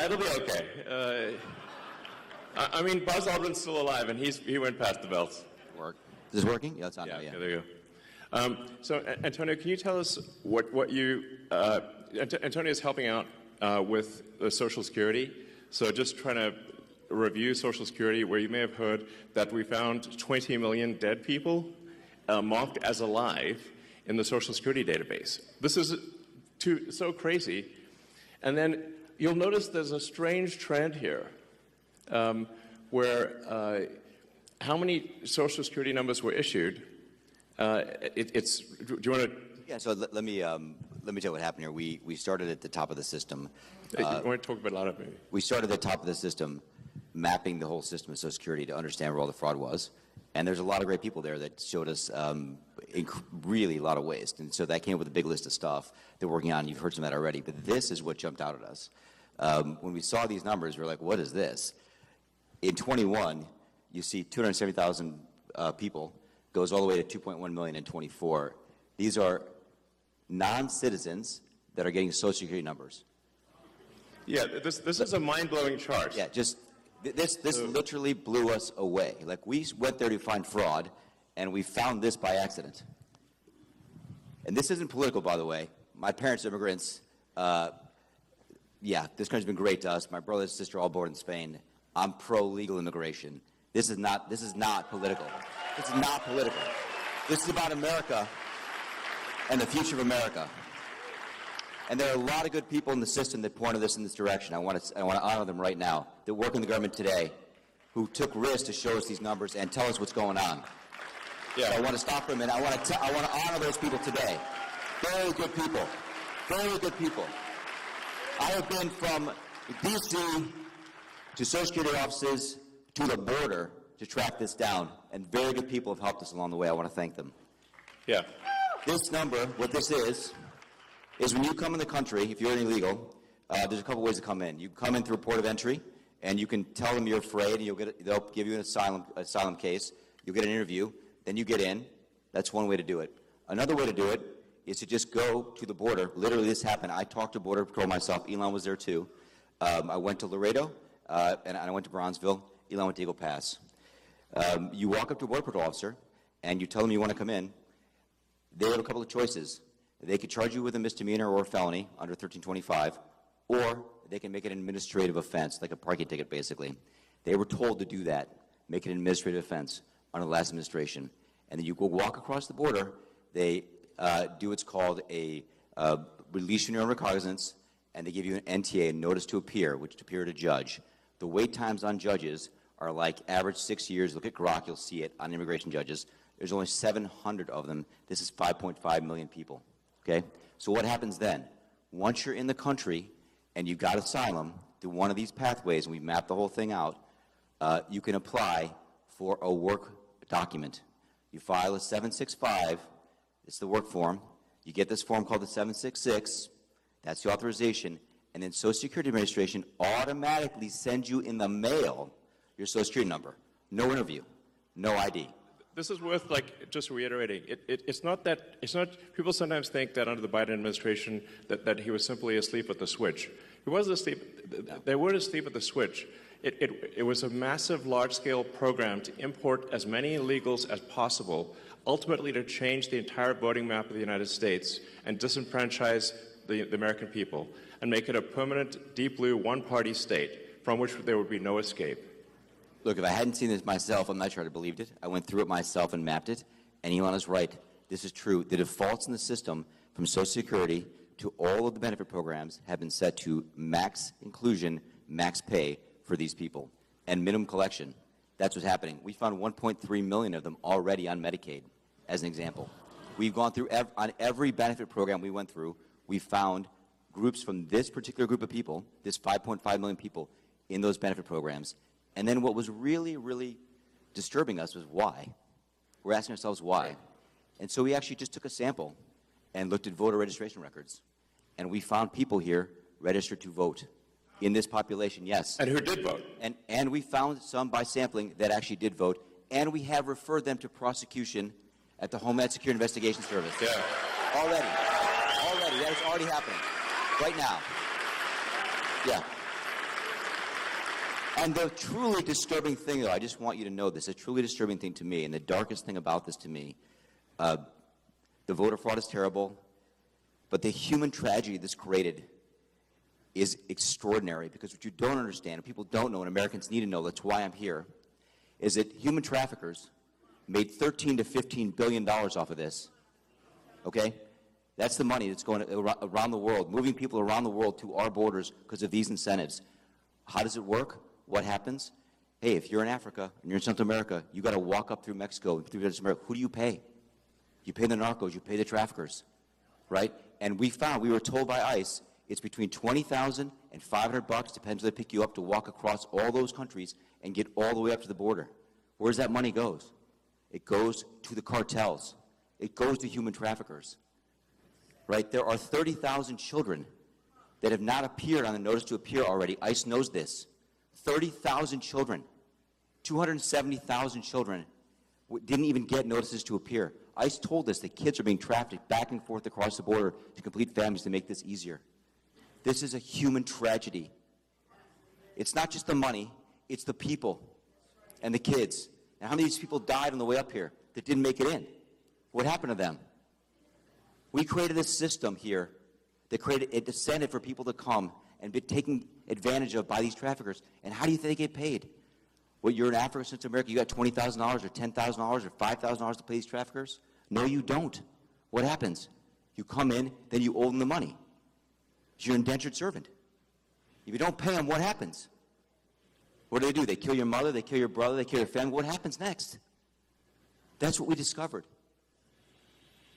It'll be okay. I mean, Buzz Aldrin's still alive, and he went past the belts. Work. Is this working? Yeah, it's on now, Yeah, there you go. So, Antonio, can you tell us what you... Antonio is helping out with the Social Security. So just trying to review Social Security, where you may have heard that we found 20 million dead people marked as alive in the Social Security database. This is so crazy. And then you'll notice there's a strange trend here where how many Social Security numbers were issued. Do you want to... Yeah, so let me tell you what happened here. We started at the top of the system. You want to talk about a lot of maybe? We started at the top of the system, mapping the whole system of Social Security to understand where all the fraud was. And there's a lot of great people there that showed us really a lot of waste. And so that came up with a big list of stuff they're working on. You've heard some of that already. But this is what jumped out at us. When we saw these numbers, we were like, what is this? In 21, you see 270,000 people, goes all the way to 2.1 million in 24. These are non-citizens that are getting Social Security numbers. Yeah, this is a mind-blowing chart. Yeah, just this literally blew us away. Like, we went there to find fraud, and we found this by accident. And this isn't political, by the way. My parents are immigrants. Yeah, this country's been great to us. My brother and sister all born in Spain. I'm pro-legal immigration. This is not political. This is not political. This is about America and the future of America. And there are a lot of good people in the system that pointed us in this direction. I want to honor them right now, that work in the government today, who took risks to show us these numbers and tell us what's going on. Yeah. So I want to stop for a minute. I want to honor those people today. Very good people. Very good people. I have been from D.C. to Social Security offices to the border to track this down, and very good people have helped us along the way. I want to thank them. Yeah. This number, what this is when you come in the country, if you're illegal, there's a couple ways to come in. You come in through a port of entry, and you can tell them you're afraid, and they'll give you an asylum case. You'll get an interview. Then you get in. That's one way to do it. Another way to do it is to just go to the border. Literally, this happened. I talked to Border Patrol myself. Elon was there, too. I went to Laredo, and I went to Bronzeville. Elon went to Eagle Pass. You walk up to a Border Patrol officer, and you tell them you want to come in. They have a couple of choices. They could charge you with a misdemeanor or a felony under 1325, or they can make it an administrative offense, like a parking ticket, basically. They were told to do that, make it an administrative offense under the last administration. And then you go walk across the border. They do what's called a release your own recognizance, and they give you an NTA, a notice to appear, which to appear at a judge. The wait times on judges are like average 6 years. Look at Grok, you'll see it on immigration judges. There's only 700 of them. This is 5.5 million people. Okay? So what happens then? Once you're in the country and you've got asylum through one of these pathways, and we've mapped the whole thing out, you can apply for a work document. You file a 765. It's the work form. You get this form called the 766. That's the authorization. And then Social Security Administration automatically sends you in the mail your Social Security number. No interview. No ID. This is worth just reiterating. It's not people sometimes think that under the Biden administration that he was simply asleep at the switch. He wasn't asleep. No. They weren't asleep at the switch. It was a massive, large-scale program to import as many illegals as possible, ultimately to change the entire voting map of the United States and disenfranchise the American people and make it a permanent, deep blue, one-party state from which there would be no escape. Look, if I hadn't seen this myself, I'm not sure I'd have believed it. I went through it myself and mapped it, and Elon is right. This is true. The defaults in the system from Social Security to all of the benefit programs have been set to max inclusion, max pay for these people, and minimum collection. That's what's happening. We found 1.3 million of them already on Medicaid, as an example. We've gone through, on every benefit program we went through, we found groups from this particular group of people, this 5.5 million people, in those benefit programs. And then what was really, really disturbing us was why. We're asking ourselves why. And so we actually just took a sample and looked at voter registration records. And we found people here registered to vote in this population, yes. And who did vote. And we found some by sampling that actually did vote. And we have referred them to prosecution at the Homeland Security Investigation Service. Yeah. Already. That is already happening. Right now. Yeah. And the truly disturbing thing, though, I just want you to know this, a truly disturbing thing to me, and the darkest thing about this to me, the voter fraud is terrible, but the human tragedy this created is extraordinary, because what you don't understand, and people don't know, and Americans need to know, that's why I'm here, is that human traffickers made $13 to $15 billion off of this, okay? That's the money that's going around the world, moving people around the world to our borders because of these incentives. How does it work? What happens? Hey, if you're in Africa and you're in Central America, you got to walk up through Mexico, through Central America. Who do you pay? You pay the narcos, you pay the traffickers, right? And we were told by ICE, it's between $20,000 and $500, depends where they pick you up, to walk across all those countries and get all the way up to the border. Where's that money goes? It goes to the cartels. It goes to human traffickers, right? There are 30,000 children that have not appeared on the notice to appear already. ICE knows this. 30,000 children, 270,000 children didn't even get notices to appear. ICE told us that kids are being trafficked back and forth across the border to complete families to make this easier. This is a human tragedy. It's not just the money, it's the people and the kids. And how many of these people died on the way up here that didn't make it in? What happened to them? We created a system here that created a incentive for people to come and be taken advantage of by these traffickers. And how do you think they get paid? Well, you're in Africa, Central America, you got $20,000 or $10,000 or $5,000 to pay these traffickers? No, you don't. What happens? You come in, then you owe them the money. You're an indentured servant. If you don't pay them, what happens? What do? They kill your mother, they kill your brother, they kill your family. What happens next? That's what we discovered.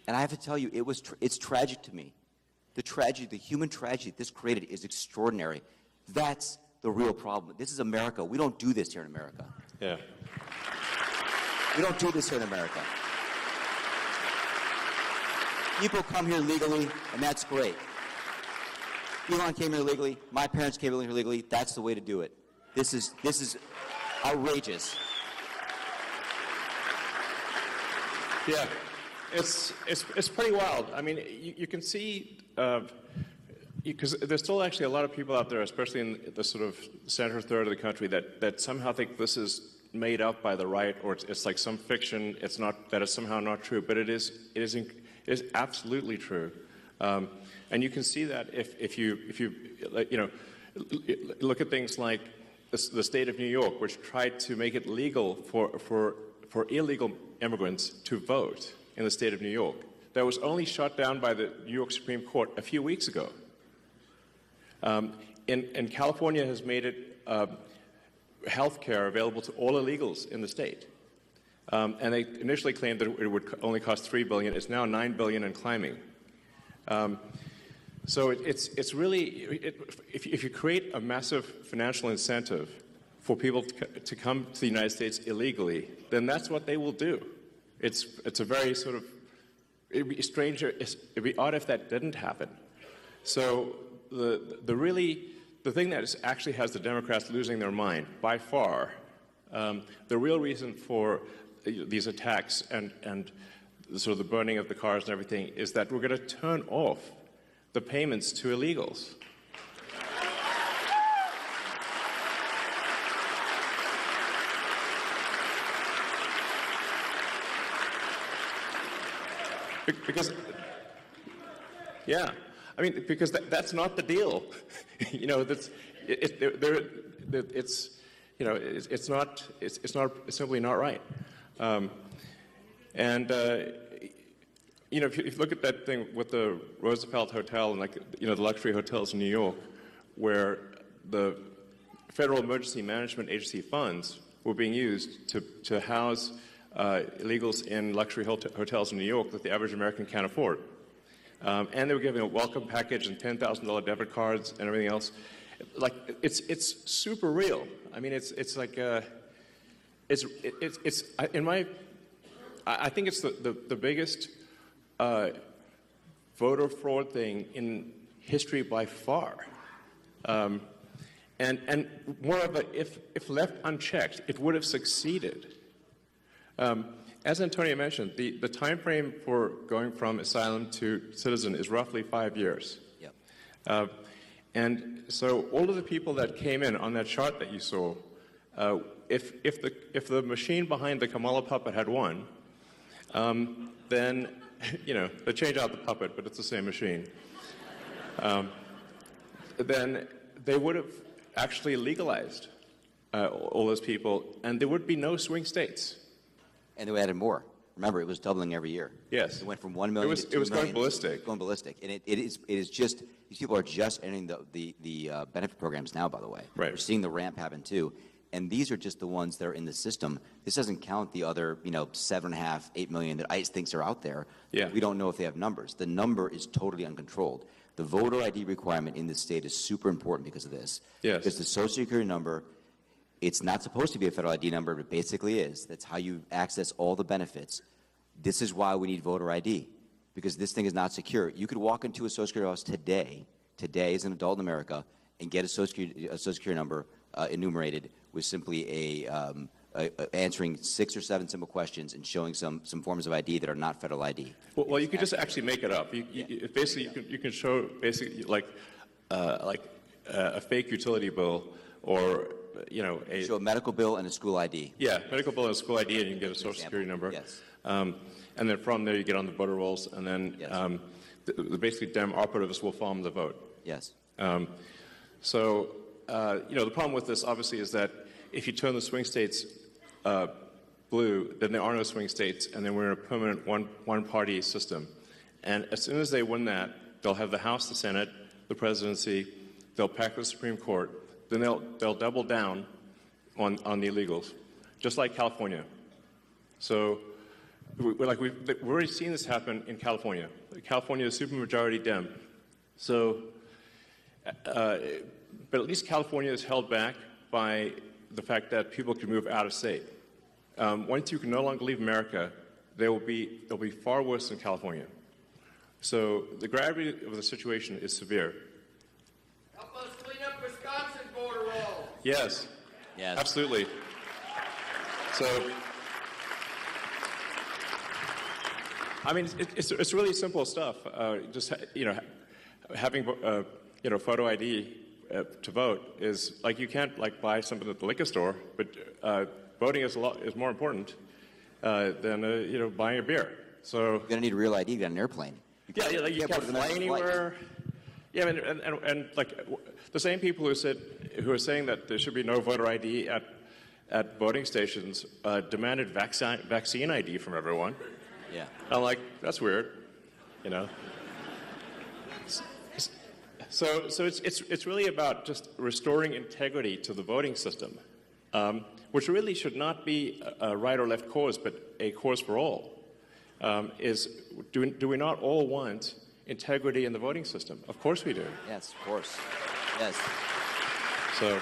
And I have to tell you, it's tragic to me. The tragedy, the human tragedy this created is extraordinary. That's the real problem. This is America. We don't do this here in America. Yeah. We don't do this here in America. People come here legally, and that's great. Elon came here legally. My parents came here legally. That's the way to do it. This is outrageous. Yeah, it's pretty wild. I mean, you can see, because there's still actually a lot of people out there, especially in the sort of center third of the country, that somehow think this is made up by the right, or it's like some fiction. It's not, that it's somehow not true, but it is absolutely true. And you can see that if you look at things like the state of New York, which tried to make it legal for illegal immigrants to vote in the state of New York. That was only shot down by the New York Supreme Court a few weeks ago. And California has made it health care available to all illegals in the state. And they initially claimed that it would only cost $3 billion. It's now $9 billion and climbing. So it's really, if you create a massive financial incentive for people to come to the United States illegally, then that's what they will do. It's a very sort of, it'd be stranger, it'd be odd if that didn't happen. So the thing that actually has the Democrats losing their mind by far, the real reason for these attacks and sort of the burning of the cars and everything is that we're going to turn off the payments to illegals. Because, yeah, I mean, because that's not the deal. You know, it's simply not right. You know, if you look at that thing with the Roosevelt Hotel and, like, you know, the luxury hotels in New York, where the Federal Emergency Management Agency funds were being used to house illegals in luxury hotels in New York that the average American can't afford. And they were giving a welcome package and $10,000 debit cards and everything else. Like, it's super real. I mean, it's like, I think it's the biggest voter fraud thing in history by far. And moreover, if left unchecked, it would have succeeded. As Antonio mentioned, the time frame for going from asylum to citizen is roughly 5 years. Yep. And so all of the people that came in on that chart that you saw if the machine behind the Kamala puppet had won, then they change out the puppet, but it's the same machine. Then they would have actually legalized all those people, and there would be no swing states. And they added more. Remember, it was doubling every year. Yes. It went from 1 million to 2 million. It was going ballistic. Going ballistic. And it is just, these people are just entering the benefit programs now, by the way. Right. We're seeing the ramp happen too. And these are just the ones that are in the system. This doesn't count the other, 7.5, 8 million that ICE thinks are out there. Yeah. We don't know if they have numbers. The number is totally uncontrolled. The voter ID requirement in this state is super important because of this. Yes. Because the Social Security number, it's not supposed to be a federal ID number, but it basically is. That's how you access all the benefits. This is why we need voter ID, because this thing is not secure. You could walk into a Social Security office today as an adult in America, and get a Social Security number enumerated with simply answering 6 or 7 simple questions and showing some forms of ID that are not federal ID. Well, you could just actually make it up. Basically, you can show basically like a fake utility bill, or show a medical bill and a school ID. Yeah, medical bill and a school ID, and you can get a Social Security number. Yes. And then from there you get on the voter rolls, and then Yes. the basically Dem operatives will farm the vote. Yes. So the problem with this obviously is that if you turn the swing states blue, then there are no swing states, and then we're in a permanent one-party system. And as soon as they win that, they'll have the House, the Senate, the presidency. They'll pack the Supreme Court. Then they'll double down on the illegals, just like California. So we've already seen this happen in California. California is supermajority Dem. So, but at least California is held back by the fact that people can move out of state. Once you can no longer leave America, they'll be far worse than California. So the gravity of the situation is severe. Help us clean up Wisconsin border roll. Yes. Yes. Absolutely. So, I mean, it's really simple stuff. Just having photo ID to vote is like you can't buy something at the liquor store, but voting is more important than buying a beer. So You're going to need a real ID to get on an airplane. You can't fly anywhere. Yeah, and the same people who are saying that there should be no voter ID at voting stations demanded vaccine ID from everyone. Yeah. I'm like, that's weird, So it's really about just restoring integrity to the voting system, which really should not be a right or left cause, but a cause for all. Do we not all want integrity in the voting system? Of course we do. Yes, of course. Yes. So.